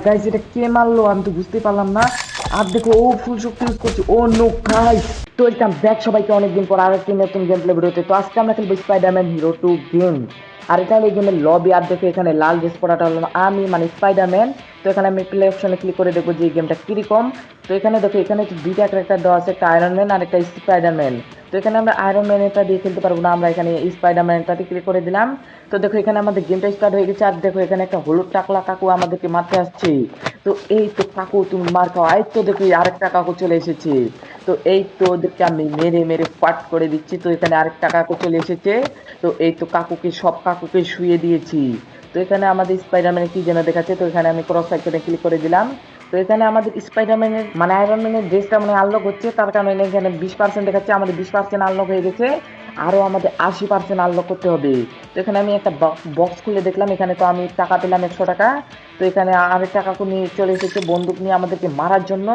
Guys এটা কে মারলো আমি তো বুঝতে পারলাম না। আর দেখো ও ফুল শক্তি ইউজ করছে। ও নো গাইস, তো ওয়েলকাম ব্যাক সবাইকে অনেকদিন পর আরেকটি নতুন গেম প্লে ভিডিওতে। তো আজকে আমরা খেলবো স্পাইডারম্যান হিরো 2 গেম। আর এটা হলো এই গেমের লবি। আর দেখো এখানে লাল ড্রেস পরাটা হলো আমি, মানে স্পাইডারম্যান। তো এখানে আমি প্লে অপশনে ক্লিক করে দেখবো যে এই গেমটা কিরকম। তো এখানে দেখো এখানে দুইটা ক্যারেক্টার দেওয়া আছে, একটা আয়রন ম্যান আর একটা স্পাইডারম্যান। তো এখানে আমরা আয়রন ম্যানেরটা দিয়ে খেলতে পারবো না, আমরা এখানে স্পাইডারম্যানটাতে ক্লিক করে দিলাম। তো দেখো এখানে আমাদের গেমটা স্টার্ট হয়ে গেছে। আর দেখো এখানে একটা হলুদ টাকলা কাকু আমাদেরকে মারতে আসছে। তো এই তো কাকু তুমি মার খাও। এই তো দেখো আরেকটা কাকু চলে এসেছে। তো এই তো ওদেরকে আমি মেরে মেরে ফাট করে দিচ্ছি। তো এখানে আরেকটা কাকু চলে এসেছে। তো এই তো কাকুকে সব কাকুকে শুয়ে দিয়েছি। তো এখানে আমাদের স্পাইডারম্যানের কি যেন দেখাচ্ছে। তো এখানে আমি ক্রস আইকনে ক্লিক করে দিলাম। তো এখানে আমাদের স্পাইডারম্যানের মানে আয়রন ম্যানের ড্রেসটা মানে আনলক হচ্ছে, তার কারণে এখানে 20% দেখাচ্ছে। আমাদের 20% আনলক হয়ে গেছে, আরও আমাদের 80% আনলক করতে হবে। তো এখানে আমি একটা বক্স খুলে দেখলাম, এখানে তো আমি টাকা পেলাম 100 টাকা। তো এখানে আরেকটা কাকু নিয়ে চলে এসেছে বন্দুক নিয়ে আমাদেরকে মারার জন্য।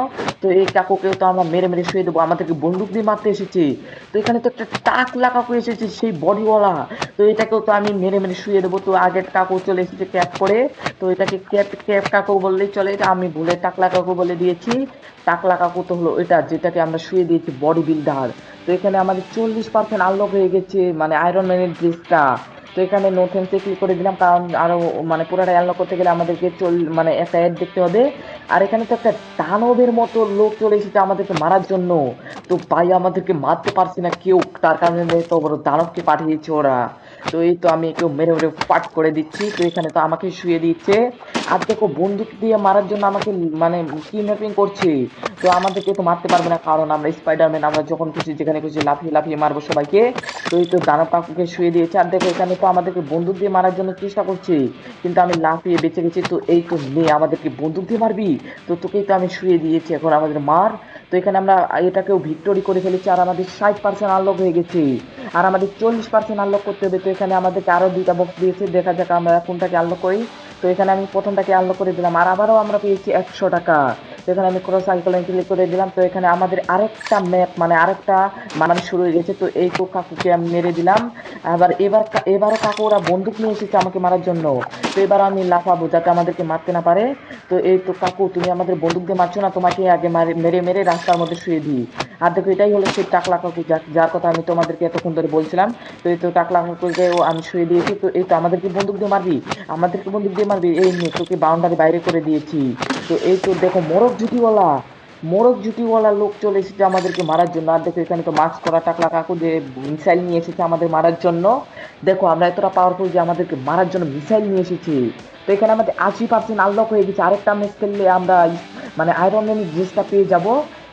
তো এই কাকুকেও তো আমরা মেরে মেরে শুয়ে দেবো, আমাদেরকে বন্দুক দিয়ে মারতে এসেছে। তো এখানে তো একটা টাকলা কাকু এসেছে সেই বডিওয়ালা। তো এটাকেও তো আমি মেরে মেরে শুয়ে দেবো। তো আগের কাকু চলে এসেছে ক্যাপ করে। তো এটাকে ক্যাপ ক্যাপ কাকু বললেই চলে, এটা আমি ভুলে টাকলা কাকু বলে দিয়েছি। টাকলা কাকু তো হলো এটা যেটাকে আমরা শুয়ে দিয়েছি বডি বিল্ডার। তো এখানে আমাদের 40% আনলক হয়ে গেছে মানে আয়রন ম্যানের ড্রেসটা। তো এখানে নো থ্যাঙ্কসে ক্লিক করে দিলাম, কারণ আরো মানে পুরোটা আনলক করতে গেলে আমাদেরকে মানে একটা অ্যাড দেখতে হবে। আর এখানে তো একটা দানবের মতো লোক চলে এসেছে আমাদেরকে মারার জন্য। তো ভাই আমাদেরকে মারতে পারছি না কেউ, তার কারণে তো বড় দানবকে পাঠিয়েছে ওরা। তো এই তো আমি কেউ মেরে মেরে ফাট করে দিচ্ছি। তো এখানে তো আমাকে শুয়ে দিচ্ছে। আর দেখো বন্দুক দিয়ে মারার জন্য আমাকে মানে কিডন্যাপিং করছে। তো আমাদেরকে তো মারতে পারবে না, কারণ আমরা স্পাইডারম্যান, আমরা যখন খুশি যেখানে খুশি লাফিয়ে লাফিয়ে মারবো সবাইকে। তো এই তো দানব কাকুকে শুয়ে দিয়েছে। আর দেখো এখানে তো আমাদেরকে বন্দুক দিয়ে মারার জন্য চেষ্টা করছে, কিন্তু আমি লাফিয়ে বেঁচে গেছি। তো এই তো নে আমাদেরকে বন্দুক দিয়ে মারবি, তো তোকেই তো আমি শুয়ে দিয়েছি, এখন আমাদের মার। তো এখানে আমরা এটাকেও ভিক্টোরি করে ফেলেছি। আর আমাদের 60% আনলক হয়ে গেছে, আর আমাদের 40% আনলক করতে হবে। তো এখানে আমাদেরকে আরো দুইটা বক্স দিয়েছে, দেখা যাক আমরা কোনটাকে আনলক করি। তো এখানে আমি প্রথমটাকে আনলক করে দিলাম, আর আবারও আমরা পেয়েছি 100 টাকা। তো এখানে আমি ক্রস আইকনে ক্লিক করে দিলাম। তো এখানে আমাদের আরেকটা ম্যাপ মানে আরেকটা মানে শুরু হয়ে গেছে। তো এই তো কাকুকে আমি মেরে দিলাম। আবার এবারও কাকু ওরা বন্দুক নিয়ে এসেছে আমাকে মারার জন্য। তো এবার আমি লাফাবো যাতে আমাদেরকে মারতে না পারে। তো এই তো কাকু তুমি আমাদের বন্দুক দিয়ে মারছো না, তোমাকে আগে মেরে মেরে রাস্তার মধ্যে শুয়ে দিই। আর দেখো এটাই হলো সেই টাকলা কাকু যার কথা আমি তোমাদেরকে এতক্ষণ ধরে বলছিলাম। তো এই তো টাকলা কাকুকেও আমি শুয়ে দিয়েছি। তো এই তো আমাদেরকে বন্দুক দিয়ে মারবি, আমাদেরকে বন্দুক দিয়ে মারবি, এই নিয়ে তোকে বাউন্ডারি বাইরে করে দিয়েছি। তো এই তো দেখো মোরগ জুটিওয়ালা লোক চলে এসেছে আমাদেরকে মারার জন্য। আর দেখো এখানে তো মাস্ক করা টাকলা কাকু যে মিসাইল নিয়ে এসেছে আমাদের মারার জন্য। দেখো আমরা এতটা পাওয়ারফুল যে আমাদেরকে মারার জন্য মিসাইল নিয়ে এসেছি। তো এখানে আমাদের 80% আনলক হয়ে গেছে, আরেকটা ম্যাচ খেললে আমরা মানে আয়রন ম্যানের ড্রেসটা পেয়ে যাব।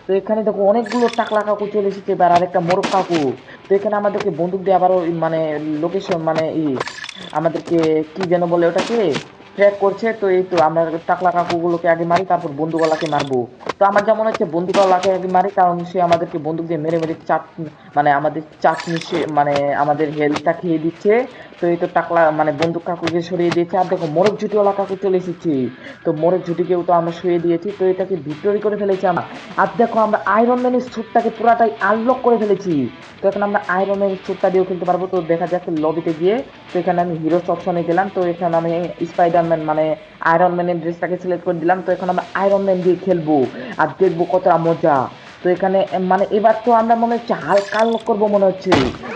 তো এখানে দেখো অনেকগুলো টাকলা কাকু চলে এসেছে, এবার আরেকটা মোরগ কাকু। তো এখানে আমাদেরকে বন্দুক দিয়ে আবারও মানে লোকেশন মানে আমাদেরকে কি যেন বলে ওটাকে ট্র্যাক করছে। তো এই তো আমরা টাকলা কাকুগুলোকে আগে মারি, তারপর বন্দুকওয়ালাকে মারবো। তো আমার যেমন হচ্ছে বন্দুকওয়ালাকে আগে মারি, কারণ সে আমাদেরকে বন্দুক দিয়ে মেরে মেরে মানে আমাদের চাটনি সে মানে আমাদের হেলথটা খেয়ে দিচ্ছে। তো এই তো টাকলা মানে বন্দুক কাকুকে সরিয়ে দিয়েছে। আর দেখো মোরগ ঝুটিওয়ালা কাকু চলে এসেছি। তো মোরগ ঝুটিকেও তো আমরা শুয়ে দিয়েছি। তো এটাকে ভিক্টোরি করে ফেলেছি আমরা। আর দেখো আমরা আয়রন ম্যানের স্যুটটাকে পুরাটাই আনলক করে ফেলেছি। তো এখন আমরা আয়রন ম্যানের স্যুটটা দিয়েও খেলতে পারবো। তো দেখা যাচ্ছে লবিতে গিয়ে, তো এখানে আমি হিরোস অপশনে গেলাম। তো এখানে আমি স্পাইডারম্যান মানে আয়রন ম্যানের ড্রেসটাকে সিলেক্ট করে দিলাম। তো এখন আমরা আয়রন ম্যান দিয়ে খেলবো আর দেখবো কতটা মজা। তো এখানে মানে এবার তো আমরা মনে হচ্ছে হালকা আনলক করবো মনে হচ্ছে।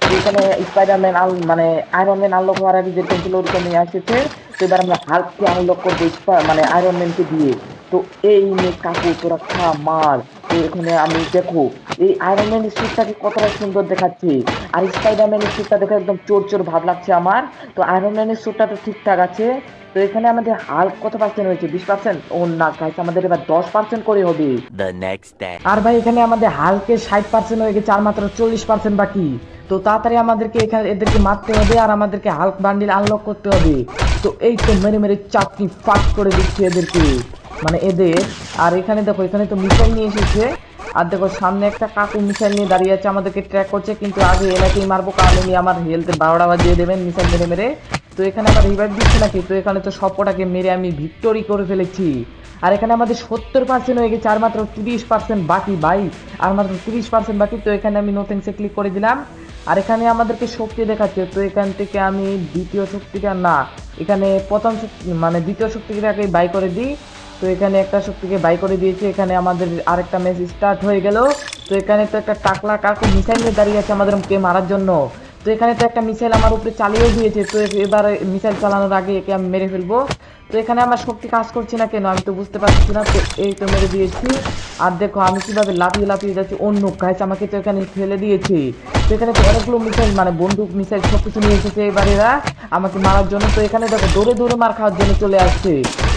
তো এখানে স্পাইডারম্যান মানে আয়রন ম্যান আনলক হওয়ার আগে যেরকম ছিল ওরকমই আসছে। তো এবার আমরা হালককে আনলক করবো মানে আয়রন ম্যানকে দিয়ে। তো এই নে কাকু তোরা খা মার। তো এখানে আমি দেখো এই আয়রন ম্যান স্যুটটাকে কতটা সুন্দর দেখাচ্ছে, আর স্পাইডারম্যানের স্যুটটা দেখে একদম চোর চোর ভাব লাগছে আমার। তো আয়রন ম্যানের স্যুটটা তো ঠিকঠাক আছে। তো এখানে আমাদের হাল্ক কত পার্সেন্ট হয়েছে? 20%। ও না গাইস, আমাদের এবার 10% করে হবে। The next day. আর ভাই এখানে আমাদের হাল্কের 60% হয়ে গেছে, আর মাত্র 40% বাকি। তো তাড়াতাড়ি আমাদেরকে এখানে এদেরকে মারতে হবে, আর আমাদেরকে হাল্ক বান্ডিল আনলক করতে হবে। তো এই তো মেরে মেরে চাকরি ফাট করে দিচ্ছি এদেরকে, মানে এদের। আর এখানে দেখো এখানে তো মিসাইল নিয়ে এসেছে। আর দেখো সামনে একটা কাকু মিসাইল নিয়ে দাঁড়িয়ে আছে, আমাদেরকে ট্র্যাক করছে, কিন্তু আগে এলাকেই মারবো, কারণ উনি আমার হেলথে 12টা বাজিয়ে দেবেন মিসাইল মেরে মেরে। তো এখানে আবার রিভাইভ দিচ্ছে নাকি? তো এখানে তো সবকটাকে মেরে আমি ভিক্টোরি করে ফেলেছি। আর এখানে আমাদের 70% হয়ে গেছে, আর মাত্র 30% বাকি ভাই, আর মাত্র 30% বাকি। তো এখানে আমি নো থ্যাঙ্কসে ক্লিক করে দিলাম। আর এখানে আমাদেরকে শক্তি দেখাচ্ছে। তো এখান থেকে আমি দ্বিতীয় শক্তিটা না, এখানে প্রথম শক্তি মানে দ্বিতীয় শক্তিটাকে বাই করে দিই। তো এখানে একটা শক্তিকে বাই করে দিয়েছি, এখানে আমাদের আরেকটা ম্যাচ স্টার্ট হয়ে গেল। তো এখানে তো একটা টাকলা কাকু মিসাইল নিয়ে দাঁড়িয়ে আছে আমাদেরকে মারার জন্য। তো এখানে তো একটা মিসাইল আমার উপরে চালিয়ে দিয়েছে, তো এবার মিসাইল চালানোর আগে একে আমি মেরে ফেলবো। তো এখানে আমার শক্তি কাজ করছে না কেন আমি তো বুঝতে পারছি না। তো এই তো মেরে দিয়েছি। আর দেখো আমি কিভাবে লাফিয়ে লাফিয়ে যাচ্ছি, অন্য গাছ আমাকে তো এখানে ফেলে দিয়েছে। তো এখানে তো অনেকগুলো মিসাইল মানে বন্দুক মিসাইল সব কিছু নিয়ে এসেছে এবার এরা আমাকে মারার জন্য। তো এখানে দেখো দৌড়ে দৌড়ে মার খাওয়ার জন্য চলে আসছে।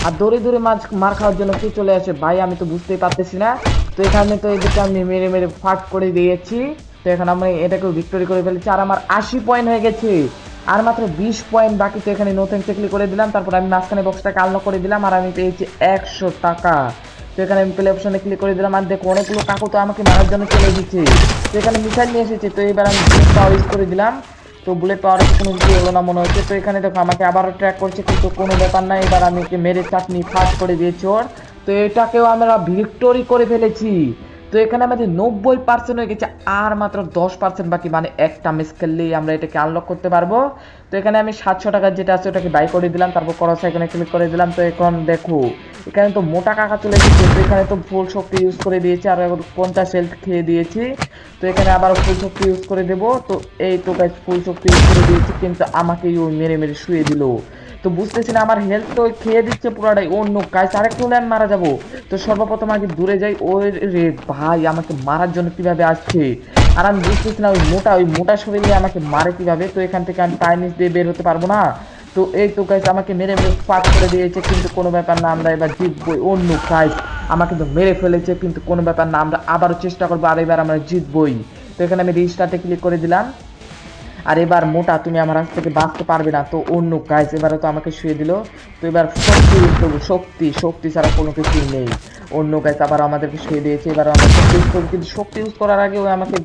আর দৌড়ে দৌড়ে মার খাওয়ার জন্য কে চলে আসে ভাই আমি তো বুঝতেই পারতেছি না। তো এখানে তো এদেরকে আমি মেরে মেরে ফাট করে দিয়েছি। তো এখন আমি এটাকেও ভিক্টোরি করে ফেলেছি আর আমার 80 পয়েন্ট হয়ে গেছে। আর মাত্র 20 পয়েন্ট বাকি। তো এখানে নতুন চেকলি করে দিলাম, তারপর আমি মাঝখানে বক্সটাকে আনলক করে দিলাম আর আমি পেয়েছি 100 টাকা। তো এখানে আমি প্লে অপশনে ক্লিক করে দিলাম আর দেখো অনেকগুলো কাকু তো আমাকে মারার জন্য চলে এসেছে। তো এখানে মিসাইল নিয়ে এসেছে, তো এবার আমি বুলেট পাওয়ার ইউজ করে দিলাম। তো বুলেট পাওয়ার কোনো কিছু হলো না মনে হচ্ছে। তো এখানে দেখো আমাকে আবারও ট্র্যাক করছে, কিন্তু কোনো ব্যাপার না, এবার আমি একে মেরে চাটনি ফাঁস করে দিয়েছি ওর। তো এটাকেও আমরা ভিক্টোরি করে ফেলেছি। তো এখানে আমাদের 90% হয়ে গেছে, আর মাত্র 10% বাকি, মানে একটা ম্যাচ খেললেই আমরা এটাকে আনলক করতে পারবো। তো এখানে আমি 700 টাকার যেটা আছে ওটাকে বাই করে দিলাম, তারপর ক্রস আইকনে ক্লিক করে দিলাম। তো এখন দেখো এখানে তো মোটা কাকা চলে এসেছে, তো এখানে তো ফুল শক্তি ইউজ করে দিয়েছি আর 50 হেলথ খেয়ে দিয়েছি। তো এখানে আবার ফুল শক্তি ইউজ করে দেবো। তো এই তো গাইস ফুল শক্তি ইউজ করে দিয়েছি, কিন্তু আমাকেই ও মেরে মেরে শুয়ে দিল। তো বুঝতেছি না, আমার হেলথ তো খেয়ে দিচ্ছে পুরাটাই। অন্য গাইস আরেকটু হলে আমি মারা যাবো। তো সর্বপ্রথম আগে দূরে যাই। ওই রে ভাই আমাকে মারার জন্য কিভাবে আসছে, আর আমি বুঝতেছি না ওই মোটা শরীরে আমাকে মারে কিভাবে। তো এখান থেকে আমি টাইমিস দিয়ে বের হতে পারবো না। তো এই তো গাইস আমাকে মেরে মেরে ফাট করে দিয়েছে, কিন্তু কোনো ব্যাপার না, আমরা এবার জিতবই। অন্য গাইস আমাকে তো মেরে ফেলেছে, কিন্তু কোনো ব্যাপার না, আমরা আবারও চেষ্টা করবো আর এবার আমরা জিতবই। তো এখানে আমি রিস্টার্টে ক্লিক করে দিলাম। আর এবার মোটা তুমি আমার হাত থেকে বাঁচতে পারবে না। তো অন্য গাইস এবারে তো আমাকে শুয়ে দিল। তো এবার শক্তি ইউজ করবো, শক্তি শক্তি ছাড়া কোনো কিছুই নেই। অন্য গাইস আবার আমাদেরকে শুয়ে দিয়েছে, এবার আমরা শক্তি ইউজ করবো, কিন্তু শক্তি ইউজ করার আগে ওই আমাকে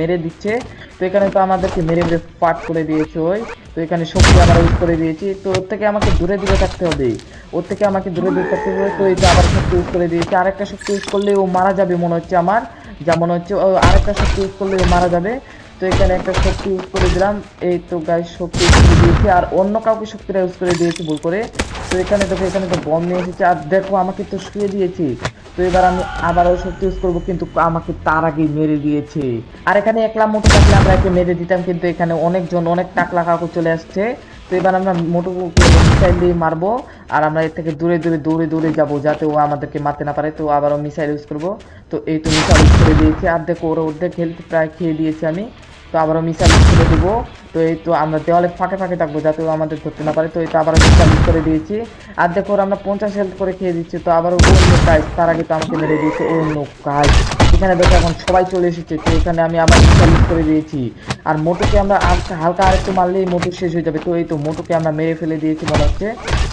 মেরে দিচ্ছে। তো এখানে তো আমাদেরকে মেরে মেরে ফাট করে দিয়েছে ওই। তো এখানে শক্তি আবার ইউজ করে দিয়েছি, তো ওর থেকে আমাকে দূরে দূরে থাকতে হবে, ওর থেকে আমাকে দূরে দূরে থাকতে হবে। তো এটা আবার শক্তি ইউজ করে দিয়েছি, আরেকটা শক্তি ইউজ করলে ও মারা যাবে মনে হচ্ছে আমার, যা মনে হচ্ছে ও আরেকটা শক্তি ইউজ করলে ও মারা যাবে। তো এখানে একটা শক্তি ইউজ করে দিলাম। এই তো গাইস শক্তি ইউজ করে দিয়েছি আর অন্য কাউকে শক্তিটা ইউজ করে দিয়েছি ভুল করে। তো এখানে দেখো এখানে তো বম নিয়ে এসেছে আর দেখো আমাকে তো শুয়ে দিয়েছি। তো এবার আমি আবারও শক্তি ইউজ করবো, কিন্তু আমাকে তার আগেই মেরে দিয়েছে। আর এখানে একলা মোটু থাকলে আমরা একে মেরে দিতাম, কিন্তু এখানে অনেকজন অনেক টাকলা কাকু চলে আসছে। তো এবার আমরা মোটুকে মিসাইল দিয়ে মারবো আর আমরা এর থেকে দূরে দূরে দৌড়ে দৌড়ে যাবো, যাতে ও আমাদেরকে মারতে না পারে। তো আবারও মিসাইল ইউজ করবো। তো এই তো মিসাইল ইউজ করে দিয়েছি আর দেখো ওর অর্ধেক হেলথ প্রায় খেয়ে দিয়েছি আমি। তো আবারও মিসাইল ইউজ করে দেবো। তো এই তো আমরা দেওয়ালে ফাঁকে ফাঁকে থাকবো, যাতে ও আমাদের ধরতে না পারে। তো এই তো আবারও মিসাইল ইউজ করে দিয়েছি আর দেখো ওর আমরা 50 হেলথ করে খেয়ে দিচ্ছি। তো আবারও অন্য কাজ, তার আগে তো আমাকে মেরে দিয়েছে অন্য কাজ। এখানে দেখো এখন সবাই চলে এসেছে। তো এখানে আমি আবার মিসাইল ইউজ করে দিয়েছি আর মোটুকে আমরা হালকা আরেকটু মারলেই মোটু শেষ হয়ে যাবে। তো এই তো মোটুকে আমরা মেরে ফেলে দিয়েছি মনে হচ্ছে।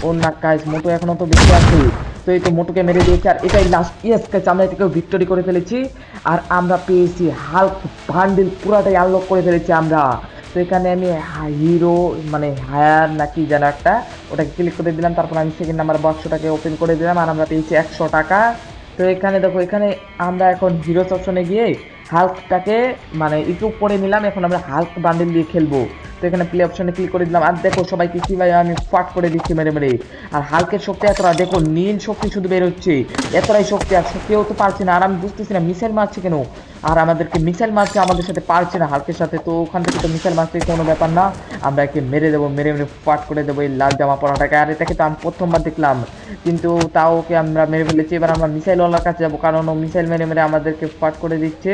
অন্য কাজ মোটু এখনো তো বেঁচে আছে। তো এই তো মোটুকে মেরে দিয়েছি আর এটাই লাস্ট। ইয়েস গাইস আমরা এটাকেও ভিক্টোরি করে ফেলেছি আর আমরা পেয়েছি হাল্ক বান্ডিল, পুরাটাই আনলক করে ফেলেছি আমরা। তো এখানে আমি হিরো মানে হায়ার নাকি যেন একটা, ওটাকে ক্লিক করে দিলাম, তারপর আমি সেকেন্ড নাম্বার বক্সটাকে ওপেন করে দিলাম আর আমরা পেয়েছি 100 টাকা। তো এখানে দেখো এখানে আমরা এখন হিরোস অপশনে গিয়ে হাল্কটাকে মানে একটু করে নিলাম, এখন আমরা হাল্ক বান্ডিল দিয়ে খেলবো। তো এখানে প্লে অপশনে ক্লিক করে দিলাম আর দেখো সবাইকে কিভাবে আমি ফাট করে দিচ্ছি মেরে মেরে। আর হালকের শক্তি এতটা দেখো, নীল শক্তি শুধু বের হচ্ছে, এতটাই শক্তি আর কেউ তো পারছে না। আর আমি বুঝতেছি না মিসাইল মারছে কেন, আর আমাদেরকে মিসাইল মারছে আমাদের সাথে পারছে না হালকের সাথে। তো ওখান থেকে তো মিসাইল মারছে কোনো ব্যাপার না, আমরা একে মেরে দেবো, মেরে মেরে ফাট করে দেবো এই লাল জামা পরাটাকে। আর এটাকে তো আমি প্রথমবার দেখলাম, কিন্তু তাও ওকে আমরা মেরে ফেলেছি। এবার আমরা মিসাইলওয়ালার কাছে যাবো, কারণ ও মিসাইল মেরে মেরে আমাদেরকে ফাট করে দিচ্ছে।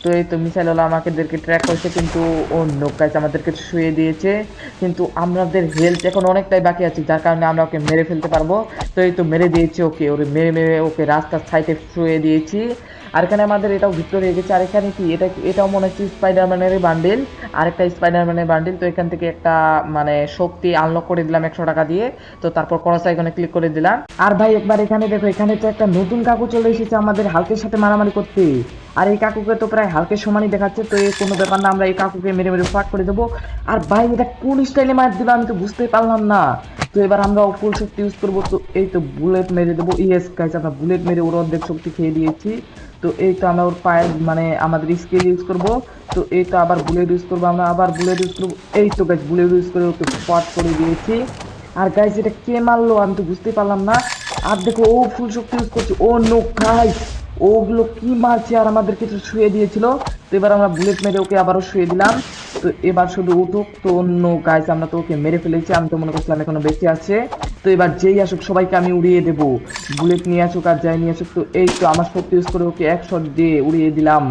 তো এই তো মিসাইলওয়ালা আমাদেরকে ট্র্যাক করছে, কিন্তু ও নোকাইস আমাদেরকে শুয়ে দিয়েছে, কিন্তু আমাদের হেলথ এখন অনেকটাই বাকি আছে, যার কারণে আমরা ওকে মেরে ফেলতে পারবো। তো এই তো মেরে দিয়েছি ওকে, ওরে মেরে মেরে ওকে রাস্তার সাইডে শুয়ে দিয়েছি। আর এখানে আমাদের এটাও ভিক্টোরি হয়ে গেছে। আর এখানে কি এটাও মনে হচ্ছে স্পাইডারম্যানের বান্ডিল, আরেকটা স্পাইডারম্যানের বান্ডিল। তো এখান থেকে একটা মানে শক্তি আনলক করে দিলাম 100 টাকা দিয়ে। তো তারপর ক্রস আইকনে ক্লিক করে দিলাম। আর ভাই একবার এখানে দেখো, এখানে তো একটা নতুন কাকু চলে এসেছে আমাদের হালকের সাথে মারামারি করতে। আর এই কাকুকে তো প্রায় হালকের সমানই দেখাচ্ছে। তো এই কোনো ব্যাপার না, আমরা এই কাকুকে মেরে মেরে ফাট করে দেবো। আর ভাই এটা কোন স্টাইলে মার দিল আমি তো বুঝতেই পারলাম না। তো এবার আমরা ফুল শক্তি ইউজ করবো। তো এই তো বুলেট মেরে দেবো। ইয়েস গাইস আমরা বুলেট মেরে ওর অর্ধেক শক্তি খেয়ে দিয়েছি। তো এই তো আমরা ওর পায়ের মানে আমাদের স্কেল ইউজ করবো। তো এই তো আবার বুলেট ইউজ করবো, আমরা আবার বুলেট ইউজ করবো। এই তো গাইস বুলেট ইউজ করে ওকে ফাট করে দিয়েছি। আর গাইস এটা কে মারলো আমি তো বুঝতেই পারলাম না। আর দেখো ও ফুল শক্তি ইউজ করছে। ও নো গাইস, ওগুলো কি মারছে আর আমাদের কিছু শুয়ে দিয়েছিল। তো এবার আমরা বুলেট মেরে ওকে আবারও শুয়ে দিলাম। তো এবার শুধু উঠুক। তো অন্য গাইস আমরা তো ওকে মেরে ফেলেছি, আমি তো মনে করছিলাম এখনো বেঁচে আছে। তো এবার যেই আসুক সবাইকে আমি উড়িয়ে দেবো, বুলেট নিয়ে আসুক আর যাই নিয়ে আসুক। তো এই তো আমার শক্তি ইউজ করে ওকে এক শট দিয়ে উড়িয়ে দিলাম।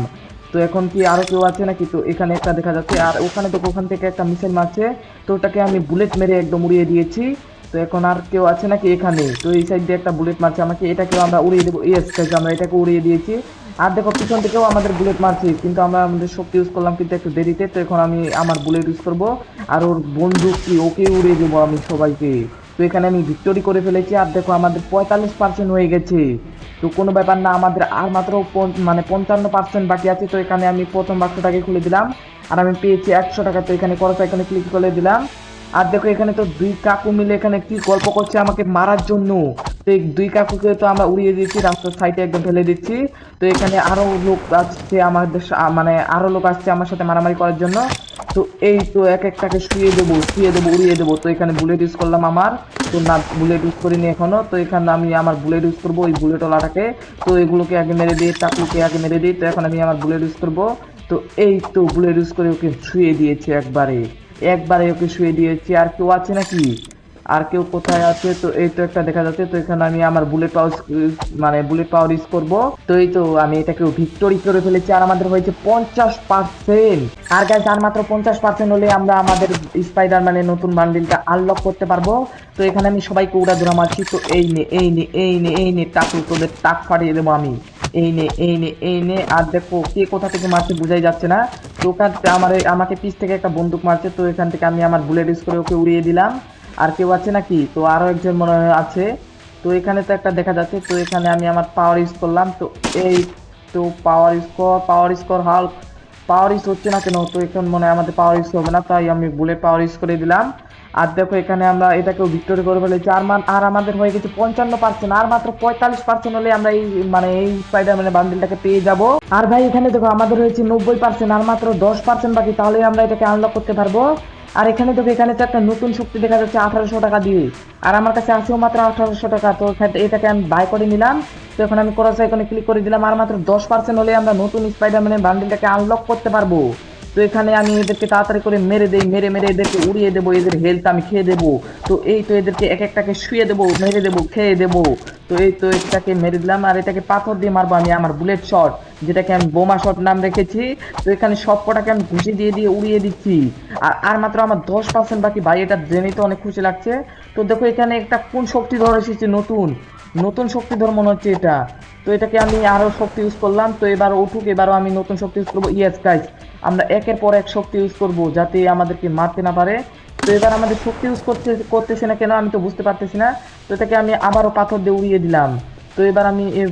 তো এখন কি আরো কেউ আছে নাকি? তো এখানে একটা দেখা যাচ্ছে, আর ওখানে তো ওখান থেকে একটা মিসাইল মারছে। তো ওটাকে আমি বুলেট মেরে একদম উড়িয়ে দিয়েছি। তো এখন আর কেউ আছে নাকি এখানে? তো এই সাইড দিয়ে একটা বুলেট মারছে আমাকে, এটাকেও আমরা উড়িয়ে দেবো। ইয়েস গাইস, আমরা এটাকে উড়িয়ে দিয়েছি। আর দেখো পিছন থেকেও আমাদের বুলেট মারছে, কিন্তু আমরা আমাদের শক্তি ইউজ করলাম কিন্তু একটু দেরিতে। তো এখন আমি আমার বুলেট ইউজ করবো আর ওর বন্দুক কি ওকে উড়িয়ে দেবো আমি সবাইকে। তো এখানে আমি ভিক্টোরি করে ফেলেছি। আর দেখো আমাদের 45% হয়ে গেছে। তো কোনো ব্যাপার না, আমাদের আর মাত্র মানে 55% বাকি আছে। তো এখানে আমি প্রথম বাক্সটাকে খুলে দিলাম আর আমি পেয়েছি 100 টাকা। তো এখানে খরচ এখানে ক্লিক করে দিলাম। আর দেখো এখানে তো দুই কাকু মিলে এখানে কি গল্প করছে আমাকে মারার জন্য। তো এই দুই কাকুকে তো আমরা উড়িয়ে দিচ্ছি, রাস্তার সাইডে একদম ফেলে দিচ্ছি। তো এখানে আরো লোক আসছে আমাদের মানে আরো লোক আসছে আমার সাথে মারামারি করার জন্য। তো এই তো এক একটাকে শুয়ে দেবো উড়িয়ে দেবো। তো এখানে বুলেট ইউজ করলাম আমার। তো না, বুলেট ইউজ করিনি এখনো। তো এখানে আমি আমার বুলেট ইউজ করবো ওই বুলেটওয়ালাটাকে। তো এগুলোকে আগে মেরে দিই, টাকুকে আগে মেরে দিই। তো এখন আমি আমার বুলেট ইউজ করবো। তো এই তো বুলেট ইউজ করে ওকে শুয়ে দিয়েছি একবারে, একবারে ওকে শুয়ে দিয়েছি। আর কেউ আছে নাকি? আর কেউ কোথায় আছে? তো এই তো একটা দেখা যাচ্ছে। তো এখানে আমি আমার বুলেট পাওয়ার মানে বুলেট পাওয়ার ইউজ করবো। তো এই তো আমি এটাকে ভিক্টোরি করে ফেলেছি আর আমাদের হয়েছে 50%। আর গাইস আর মাত্র 50% হলে আমরা আমাদের স্পাইডারম্যানের নতুন বান্ডিলটা আনলক করতে পারবো। তো এখানে আমি সবাইকে উড়াধুরা মারছি। তো এই নে এই নে এই নে এই নে টাকু, তোদের টাক ফাটিয়ে দেবো আমি। এই নে এই নে এই নে। আর দেখো কে কোথা থেকে মারছে বুঝাই যাচ্ছে না। তো ওখান আমাকে পিছ থেকে একটা বন্দুক মারছে। তো এখান থেকে আমি আমার বুলেট ইউজ করে ওকে উড়িয়ে দিলাম। আর কেউ আছে নাকি? তো আরো একজন মনে হয় আছে। তো এখানে তো একটা দেখা যাচ্ছে। তো এখানে আমি আমার পাওয়ার ইউজ করলাম। তো এই তো পাওয়ার স্কোর হাল্ক পাওয়ার ইউজ হচ্ছে না কেন? তো এখন মনে হয় আমাদের পাওয়ার ইউজ হবে না, তাই আমি বুলেট পাওয়ার ইউজ করে দিলাম। আর দেখো এখানে আমরা এটাকেও ভিক্টোরি করে ফেলেছি। আর আমাদের হয়ে গেছে 55%। আর মাত্র 45% হলে আমরা এই মানে এই স্পাইডারম্যানের বান্ডিলটাকে পেয়ে যাব। আর ভাই এখানে দেখো আমাদের হয়েছে 90%, আর মাত্র 10% বাকি, তাহলে আমরা এটাকে আনলক করতে পারবো। আর এখানে দেখো এখানে তো একটা নতুন শক্তি দেখা যাচ্ছে 1800 টাকা দিয়ে। আর আমার কাছে আছেও মাত্র 1800 টাকা। তো এটাকে আমি বাই করে নিলাম। তো এখন আমি ক্রস আইকনে ক্লিক করে দিলাম। আর মাত্র 10% হলে আমরা নতুন স্পাইডারম্যানের বান্ডিলটাকে আনলক করতে পারবো। তো এখানে আমি এদেরকে তাড়াতাড়ি করে মেরে দেই, মেরে মেরে এদেরকে উড়িয়ে দেবো, এদের হেলথ আমি খেয়ে দেবো। তো এই তো এদেরকে এক একটাকে শুয়ে দেবো, মেরে দেবো, খেয়ে দেবো। তো এই তো এটাকে মেরে দিলাম। আর এটাকে পাথর দিয়ে মারবো আমি, আমার বুলেট শট, যেটাকে আমি বোমা শট নাম রেখেছি। তো এখানে সব কটাকে আমি ঘুষি দিয়ে দিয়ে উড়িয়ে দিচ্ছি। আর মাত্র আমার 10% বাকি। ভাই এটা জেনে তো অনেক খুশি লাগছে। তো দেখো এখানে একটা কোন শক্তি ধর এসেছে, নতুন নতুন শক্তিধর মনে হচ্ছে এটা। তো এটাকে আমি আরো শক্তি ইউজ করলাম। তো এবার উঠুক, এবারও আমি নতুন শক্তি ইউজ করবো। ইয়েস গাইস, আমরা একের পর এক শক্তি ইউজ করব যাতে আমাদেরকে মারতে না পারে। তো এবার আমাদের শক্তি ইউজ করতেছে না কেন আমি তো বুঝতে পারতেছি না। তো এটাকে আমি আবারও পাথর দিয়ে উড়িয়ে দিলাম। তো এবার আমি এই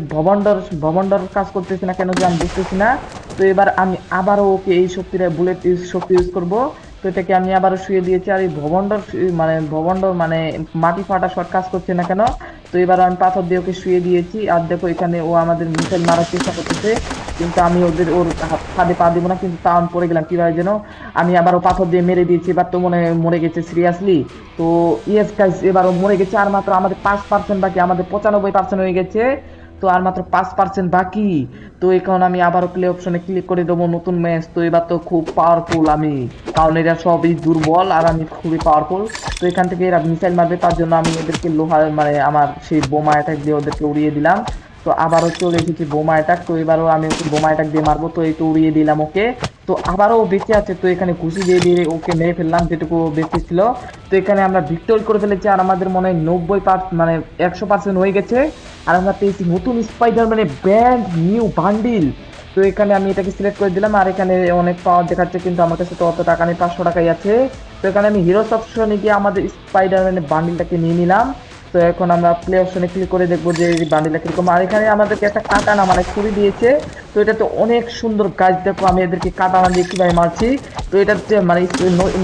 ভবন্ডর কাজ করতেছি না কেন যে আমি বুঝতেছি না। তো এবার আমি আবারও ওকে এই বুলেট শক্তি ইউজ করব। তো এটাকে আমি আবারও শুয়ে দিয়েছি। আর এই ভবন্ডর মানে মাটি ফাটা শট কাজ করছে না কেন? তো এবার আমি পাথর দিয়ে ওকে শুয়ে দিয়েছি। আর দেখো এখানে ও আমাদের মিসাইল মারার চেষ্টা করতেছে, কিন্তু আমি ওর ফাঁদে পা দিব না। কিন্তু তা আমি পড়ে গেলাম কিভাবে যেন। আমি আবারও পাথর দিয়ে মেরে দিয়েছি। এবার তো মনে হয় মরে গেছে সিরিয়াসলি। তো ইয়েস গাইস, এবারও মরে গেছে। আর মাত্র আমাদের 5% বাকি, আমাদের 95% হয়ে গেছে। তো আর মাত্র 5% বাকি। তো এখন আমি আবারও প্লে অপশনে ক্লিক করে দেবো, নতুন ম্যাচ। তো এবার তো খুব পাওয়ারফুল আমি, কারণ এরা সবই দুর্বল আর আমি খুবই পাওয়ারফুল। তো এখান থেকে এরা মিসাইল মারবে, তার জন্য আমি এদেরকে লোহার মানে আমার সেই বোমা অ্যাটাক দিয়ে ওদেরকে উড়িয়ে দিলাম। তো আবারও চলে এসেছি বোমা অ্যাটাক। তো এবারও আমি ওকে বোমা অ্যাটাক দিয়ে মারবো। তো এই তো উড়িয়ে দিলাম ওকে। তো আবারও ও বেঁচে আছে। তো এখানে ঘুষি দিয়ে দিয়ে ওকে মেরে ফেললাম যেটুকু বেঁচে ছিল। তো এখানে আমরা ভিক্টোরি করে ফেলেছি। আর আমাদের মনে হয় 90% মানে 100% হয়ে গেছে। আর আমরা পেয়েছি নতুন স্পাইডার মানে ব্র্যান্ড নিউ বান্ডিল। তো এখানে আমি এটাকে সিলেক্ট করে দিলাম। আর এখানে অনেক পাওয়ার দেখাচ্ছে, কিন্তু আমার কাছে তো অত টাকা নেই, 500 টাকাই আছে। তো এখানে আমি হিরোস অপশনে গিয়ে আমাদের স্পাইডারম্যানের বান্ডিলটাকে নিয়ে নিলাম। তো এখন আমরা প্লে অপশনে ক্লিক করে দেখবো যে এই বান্ডিলটা কিরকম। আর এখানে আমাদেরকে একটা কাটানা মানে ছুরি দিয়েছে। তো এটা তো অনেক সুন্দর গাছ, দেখো আমি এদেরকে কাটানা দিয়ে কিভাবে মারছি। তো এটা মানে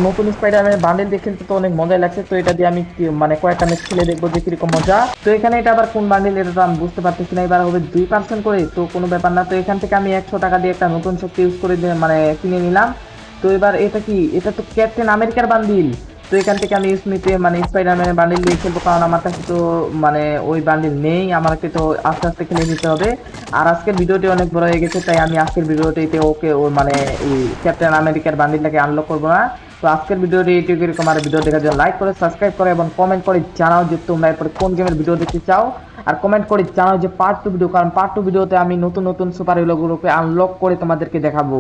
নতুন স্পাইডারম্যানের বান্ডিল দেখে তো অনেক মজাই লাগছে। তো এটা দিয়ে আমি মানে কয়েকটা ম্যাচ খেলে দেখবো যে কিরকম মজা। তো এখানে এটা আবার কোন বান্ডিল এটা তো আমি বুঝতে পারতেছি না। এবার হবে 2% করে, তো কোনো ব্যাপার না। তো এখান থেকে আমি 100 টাকা দিয়ে একটা নতুন শক্তি ইউজ করে মানে কিনে নিলাম। তো এবার এটা কি? এটা তো ক্যাপ্টেন আমেরিকার বান্ডিল। তো এখান থেকে আমি স্মিথে মানে স্পাইডারম্যানের বান্ডিল দিয়ে খেলবো, কারণ আমার কাছে তো মানে ওই বান্ডিল নেই, আমাকে তো আস্তে আস্তে খেলে নিতে হবে। আর আজকের ভিডিওটি অনেক বড় হয়ে গেছে, তাই আমি আজকের ভিডিওটিতে ওকে ও মানে এই ক্যাপ্টেন আমেরিকার বান্ডিলটাকে আনলক করবো না। তো আজকের ভিডিওটি এইটুকু, এরকম আর ভিডিও দেখার জন্য লাইক করে সাবস্ক্রাইব করে এবং কমেন্ট করে জানাও যে তোমরা এরপরে কোন গেমের ভিডিও দেখতে চাও, আর কমেন্ট করে জানাও যে পার্ট 2 ভিডিও, কারণ পার্ট 2 ভিডিওতে আমি নতুন নতুন সুপার হিরো গুলোকে আনলক করে তোমাদেরকে দেখাবো।